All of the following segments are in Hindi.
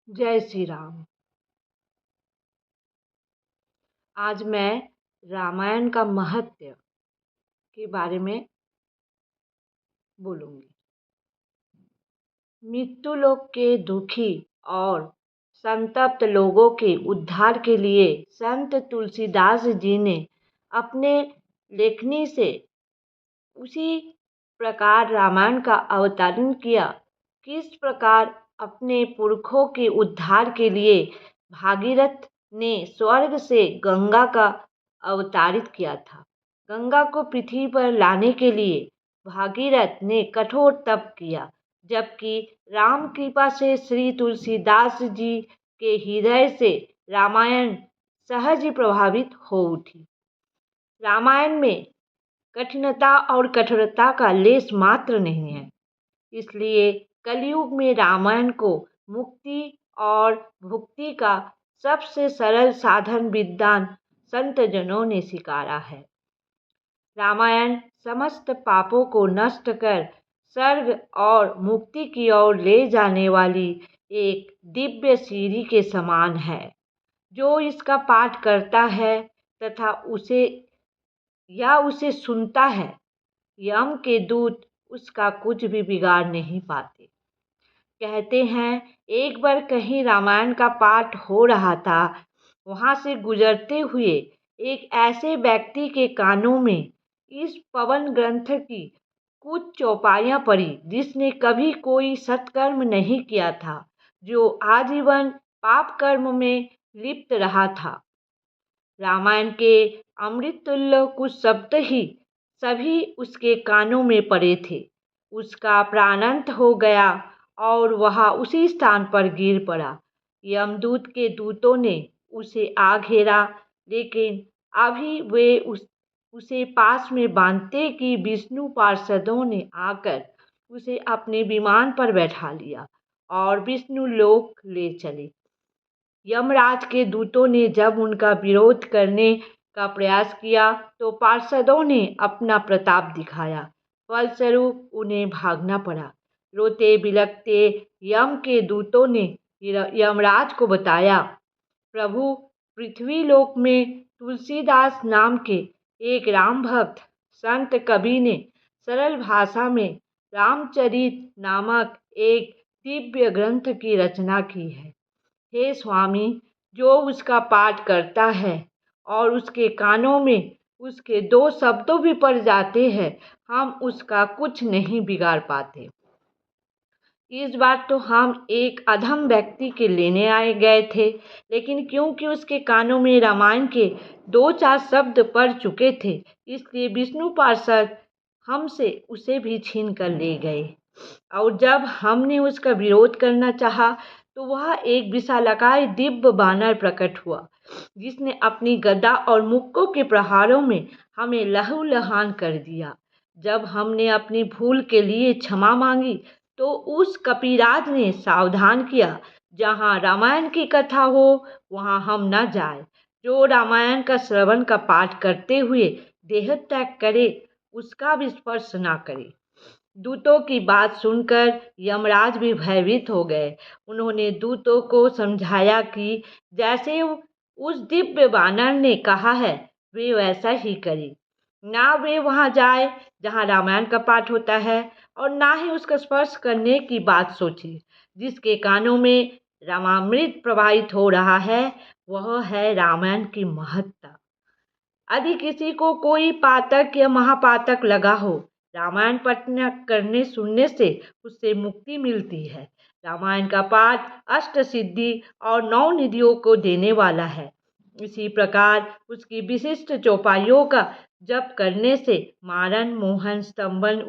जय श्री राम। आज मैं रामायण का महत्व के बारे में बोलूंगी। मृत्यु लोक के दुखी और संतप्त लोगों के उद्धार के लिए संत तुलसीदास जी ने अपने लेखनी से उसी प्रकार रामायण का अवतरण किया। किस प्रकार अपने पुरखों के उद्धार के लिए भागीरथ ने स्वर्ग से गंगा का अवतारित किया था। गंगा को पृथ्वी पर लाने के लिए भागीरथ ने कठोर तप किया, जबकि राम कृपा से श्री तुलसीदास जी के हृदय से रामायण सहज ही प्रभावित हो उठी। रामायण में कठिनता और कठोरता का लेस मात्र नहीं है। इसलिए कलयुग में रामायण को मुक्ति और भुक्ति का सबसे सरल साधन विद्वान संतजनों ने स्वीकारा है। रामायण समस्त पापों को नष्ट कर स्वर्ग और मुक्ति की ओर ले जाने वाली एक दिव्य सीढ़ी के समान है। जो इसका पाठ करता है तथा उसे सुनता है, यम के दूत उसका कुछ भी बिगाड़ नहीं पाते। कहते हैं, एक बार कहीं रामायण का पाठ हो रहा था। वहां से गुजरते हुए एक ऐसे व्यक्ति के कानों में इस पवन ग्रंथ की कुछ चौपाइयां पड़ी जिसने कभी कोई सत्कर्म नहीं किया था, जो आजीवन पाप कर्म में लिप्त रहा था। रामायण के अमृततुल्य कुछ शब्द ही सभी उसके कानों में पड़े थे। उसका प्राणांत हो गया और वह उसी स्थान पर गिर पड़ा। यमदूत के दूतों ने उसे आ घेरा, लेकिन अभी वे उसे पास में बांधते कि विष्णु पार्षदों ने आकर उसे अपने विमान पर बैठा लिया और विष्णु लोक ले चले। यमराज के दूतों ने जब उनका विरोध करने का प्रयास किया तो पार्षदों ने अपना प्रताप दिखाया। फलस्वरूप उन्हें भागना पड़ा। रोते बिलखते यम के दूतों ने यमराज को बताया, प्रभु, पृथ्वी लोक में तुलसीदास नाम के एक राम भक्त संत कवि ने सरल भाषा में रामचरित नामक एक दिव्य ग्रंथ की रचना की है। हे स्वामी, जो उसका पाठ करता है और उसके कानों में उसके दो शब्दों भी पड़ जाते हैं, हम उसका कुछ नहीं बिगाड़ पाते। इस बार तो हम एक अधम व्यक्ति के लेने आए गए थे, लेकिन क्योंकि उसके कानों में रामायण के 2-4 शब्द पड़ चुके थे, इसलिए विष्णु पार्षद हमसे उसे भी छीन कर ले गए। और जब हमने उसका विरोध करना चाहा तो वह एक विशालकाय दिव्य बानर प्रकट हुआ, जिसने अपनी गदा और मुक्कों के प्रहारों में हमें लहूलुहान कर दिया। जब हमने अपनी भूल के लिए क्षमा मांगी तो उस कपिराज ने सावधान किया, जहाँ रामायण की कथा हो वहाँ हम न जाए। जो रामायण का श्रवण का पाठ करते हुए देह त्याग करे, उसका भी स्पर्श न करे। दूतों की बात सुनकर यमराज भी भयभीत हो गए। उन्होंने दूतों को समझाया कि जैसे उस दिव्य बानर ने कहा है, वे वैसा ही करें। ना वे वहां जाए जहां रामायण का पाठ होता है और ना ही उसका स्पर्श करने की बात सोचे। जिसके कानों में रामामृत प्रवाहित हो रहा है, वह है रामायण की महत्ता। यदि किसी को कोई पातक या महापातक लगा हो, रामायण पठन करने सुनने से उससे मुक्ति मिलती है। रामायण का पाठ अष्ट सिद्धि और 9 निधियों को देने वाला है। इसी प्रकार उसकी विशिष्ट चौपाइयों का जप करने से मारण, मोहन, स्तंभन,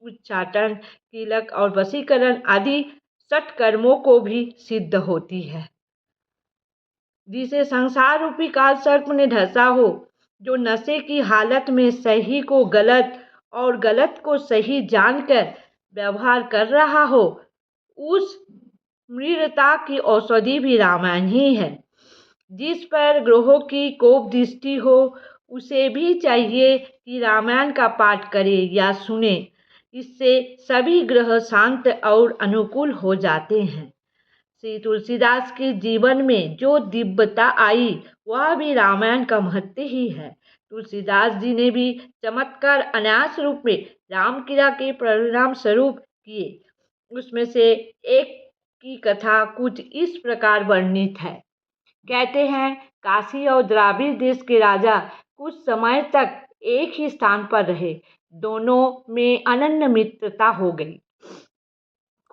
उच्चाटन, कीलक और वशीकरण आदि 6 कर्मों को भी सिद्ध होती है। जिसे संसार रूपी काल सर्प ने ढसा हो, जो नशे की हालत में सही को गलत और गलत को सही जानकर व्यवहार कर रहा हो, उस मृगता की औषधि भी रामायण ही है। जिस पर ग्रहों की कोप दृष्टि हो, उसे भी चाहिए कि रामायण का पाठ करे या सुने। इससे सभी ग्रह शांत और अनुकूल हो जाते हैं। श्री तुलसीदास के जीवन में जो दिव्यता आई वह भी रामायण का महत्व ही है। तुलसीदास जी ने भी चमत्कार अनायास रूप में राम क्रिया के परिणाम स्वरूप किए। उसमें से एक की कथा कुछ इस प्रकार वर्णित है। कहते हैं, काशी और द्राविड़ देश के राजा कुछ समय तक एक ही स्थान पर रहे। दोनों में अनन्य मित्रता हो गई।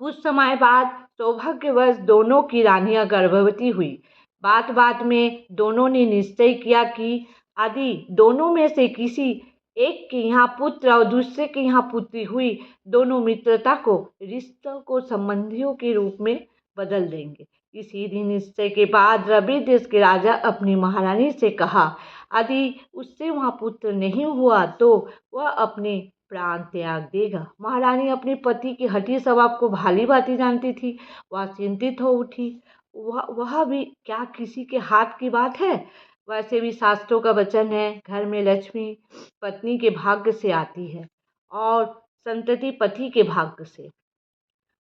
कुछ समय बाद सौभाग्यवश दोनों की रानियां गर्भवती हुई। बात बात में दोनों ने निश्चय किया कि यदि दोनों में से किसी एक के यहाँ पुत्र और दूसरे के यहाँ पुत्री हुई, दोनों मित्रता को, रिश्तों को संबंधियों के रूप में बदल देंगे। इसी दिन निश्चय के बाद रवि देश के राजा अपनी महारानी से कहा, यदि उससे वहाँ पुत्र नहीं हुआ तो वह अपने प्राण त्याग देगा। महारानी अपने पति के हठी स्वभाव को भाली भांति जानती थी। वह चिंतित हो उठी। वह भी क्या किसी के हाथ की बात है? वैसे भी शास्त्रों का वचन है, घर में लक्ष्मी पत्नी के भाग्य से आती है और संतति पति के भाग्य से।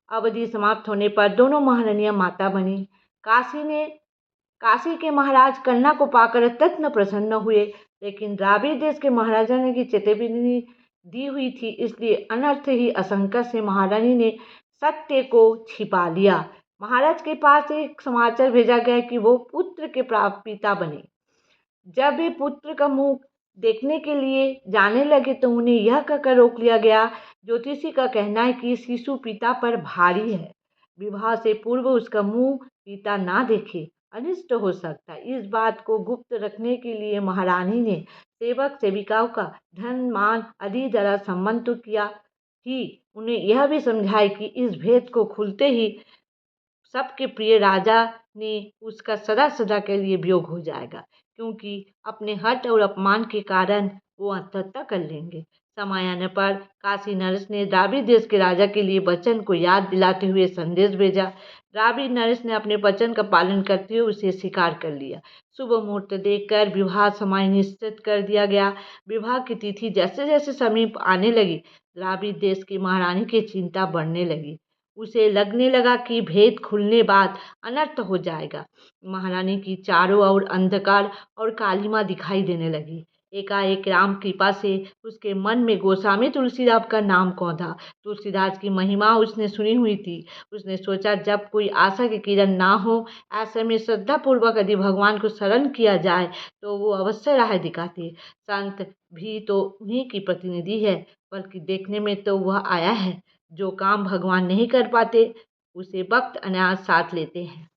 अवधि समाप्त होने पर दोनों महारानियां माता बनी। काशी के महाराज कन्या को पाकर अत्यंत प्रसन्न हुए, लेकिन द्राविड़ देश के महाराजा ने की चेतावनी दी हुई थी, इसलिए अनर्थ ही आशंका से महारानी ने सत्य को छिपा लिया। महाराज के पास एक समाचार भेजा गया कि वो पुत्र के पिता बने। जब वे पुत्र का मुख देखने के लिए जाने लगे तो उन्हें यह कहकर रोक लिया गया, ज्योतिषी का कहना है कि शिशु पिता पर भारी है। विवाह से पूर्व उसका मुंह पिता ना देखे, अनिष्ट हो सकता है। इस बात को गुप्त रखने के लिए महारानी ने सेवक सेविकाओं का धन मान आदि द्वारा सम्मान तो किया ही, उन्हें यह भी समझाया कि इस भेद को खुलते ही सबके प्रिय राजा ने उसका सदा सदा के लिए वियोग हो जाएगा, क्योंकि अपने हठ और अपमान के कारण वो आत्महत्या कर लेंगे। समय आने पर काशी नरेश ने द्राविड़ देश के राजा के लिए वचन को याद दिलाते हुए संदेश भेजा। द्राविड़ नरेश ने अपने वचन का पालन करते हुए उसे स्वीकार कर लिया। शुभ मुहूर्त देखकर विवाह समय निश्चित कर दिया गया। विवाह की तिथि जैसे जैसे समीप आने लगी, द्राविड़ देश की महारानी की चिंता बढ़ने लगी। उसे लगने लगा कि भेद खुलने बाद अनर्थ हो जाएगा। महारानी की चारों ओर अंधकार और कालिमा दिखाई देने लगी। एकाएक राम कृपा से उसके मन में गोस्वामी तुलसीदास का नाम कौंधा। तुलसीदास की महिमा उसने सुनी हुई थी। उसने सोचा, जब कोई आशा की किरण ना हो, ऐसे में श्रद्धापूर्वक यदि भगवान को शरण किया जाए तो वो अवश्य राह दिखाते। संत भी तो उन्हीं की प्रतिनिधि है, बल्कि देखने में तो वह आया है। जो काम भगवान नहीं कर पाते उसे वक्त अनायास साथ लेते हैं।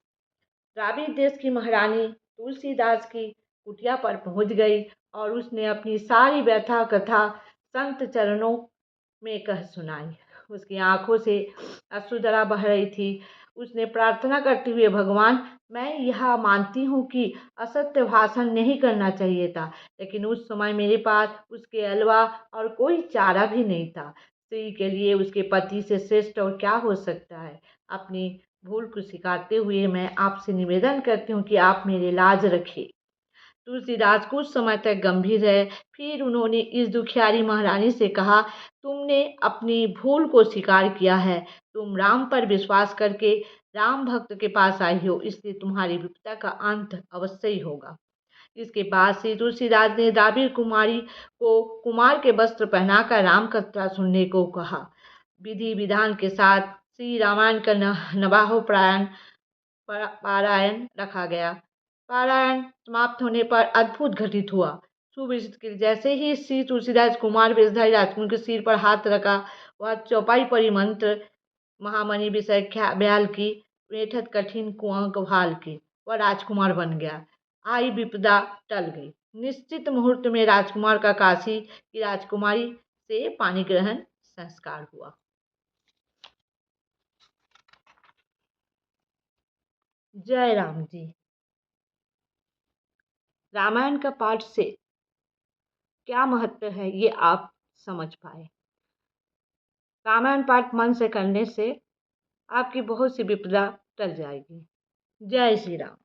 द्राविड़ देश की महारानी तुलसीदास की कुटिया पर पहुंच गई और उसने अपनी सारी व्यथा कथा संत चरणों में कह सुनाई। उसकी आंखों से अश्रुधारा बह रही थी। उसने प्रार्थना करते हुए, भगवान, मैं यह मानती हूँ कि असत्य भाषण नहीं करना चाहिए था, लेकिन उस समय मेरे पास उसके अलावा और कोई चारा भी नहीं था। स्त्री के लिए उसके पति से श्रेष्ठ और क्या हो सकता है। अपनी भूल को स्वीकारते हुए मैं आपसे निवेदन करती हूँ कि आप मेरे लाज रखें। तुलसीदास कुछ समय तक गंभीर रहे। फिर उन्होंने इस दुखियारी महारानी से कहा, तुमने अपनी भूल को स्वीकार किया है। तुम राम पर विश्वास करके राम भक्त के पास आई हो, इसलिए तुम्हारी विपदा का अंत अवश्य ही होगा। इसके बाद श्री तुलसीदास ने द्राविड़ कुमारी को कुमार के वस्त्र पहनाकर राम कथा सुनने को कहा। विधि विधान के साथ श्री रामायण का नवाहो पारायण रखा गया। पारायण समाप्त होने पर अद्भुत घटित हुआ। सुविदित जैसे ही श्री तुलसीदास कुमार वेशधारी राजकुमार के सिर पर हाथ रखा, वह चौपाई परी मंत्र महामणि विषय ब्याल की बेठत कठिन कुआं भाल की, वह राजकुमार बन गया। आई विपदा टल गई। निश्चित मुहूर्त में राजकुमार का काशी की राजकुमारी से पानी ग्रहण संस्कार हुआ। जय राम जी। रामायण का पाठ से क्या महत्व है ये आप समझ पाए। रामायण पाठ मन से करने से आपकी बहुत सी विपदा टल जाएगी। जय श्री राम।